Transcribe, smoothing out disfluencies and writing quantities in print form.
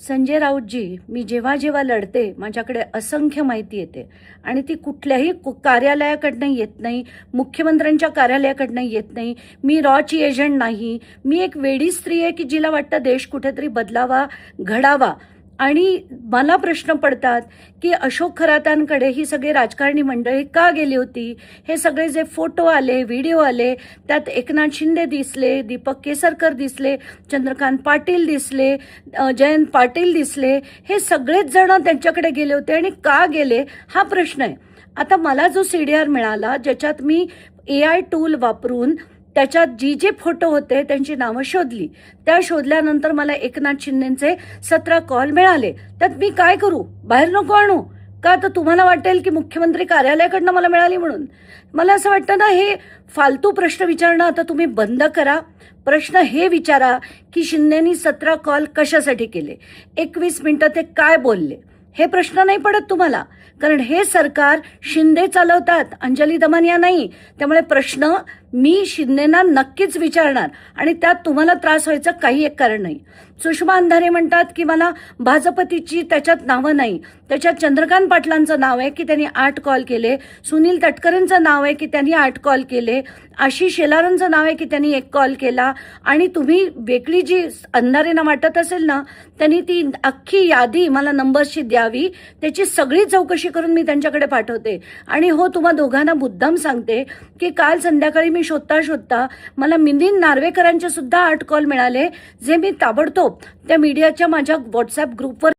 संजय राऊतजी, मी जेव्हा जेव्हा लढते माझ्याकडे असंख्य माहिती येते आणि ती कुठल्याही कार्यालयाकडनं येत नाही, मुख्यमंत्र्यांच्या कार्यालयाकडनं येत नाही. मी रॉची एजंट नाही. मी एक वेडी स्त्री आहे की जिला वाटतं देश कुठेतरी बदलावा, घडावा. आणि मला प्रश्न पडतात की अशोक खरातांकडे ही सगळी राजकारणी मंडळी का गेली होती. हे सगळे जे फोटो आले, व्हिडिओ आले, त्यात एकनाथ शिंदे दिसले, दीपक केसरकर दिसले, चंद्रकांत पाटील दिसले, जयंत पाटील दिसले, हे सगळेच जण त्यांच्याकडे गेले होते आणि का गेले हा प्रश्न आहे. आता मला जो CDR मिळाला ज्याच्यात मी AI टूल वापरून त्याच्यात जे फोटो होते त्यांची नावं शोधली. त्या शोधल्यानंतर मला एकनाथ शिंदेचे 17 कॉल मिळाले. त्यात मी काय करू, बाहेर नको आणू का, तर तुम्हाला वाटेल की मुख्यमंत्री कार्यालयाकडनं मला मिळाली म्हणून. मला असं वाटतं ना, हे फालतू प्रश्न विचारणं आता तुम्ही बंद करा. प्रश्न हे विचारा की शिंदेनी 17 कॉल कशासाठी केले, 21 मिनिटं ते काय बोलले, हे प्रश्न नाही पडत तुम्हाला. कारण हे सरकार शिंदे चालवतात, अंजली दमानिया नाही. त्यामुळे प्रश्न मी शिंदेना नक्कीच विचारणार आणि त्यात तुम्हाला त्रास व्हायचं काही एक कारण नाही. सुषमा अंधारे म्हणतात की मला भाजपतीची त्याच्यात नावं नाही. त्याच्यात चंद्रकांत पाटलांचं नाव आहे की त्यांनी 8 कॉल केले, सुनील तटकरेंचं नाव आहे की त्यांनी 8 कॉल केले, आशिष शेलारांचं नाव आहे की त्यांनी 1 कॉल केला. आणि तुम्ही वेगळी जी अंधारेंना वाटत असेल ना, त्यांनी ती अख्खी यादी मला नंबर्सची द्यावी, त्याची सगळी चौकशी करून मी त्यांच्याकडे पाठवते. आणि हो, तुम्हा दोघांना मुद्दाम सांगते की काल संध्याकाळी मी शोधता शोधता मला मिलिंद नार्वेकरांचे सुद्धा 8 कॉल मिळाले, जे मी ताबडतोब त्या मीडियाच्या माझ्या व्हॉट्सअप ग्रुपवर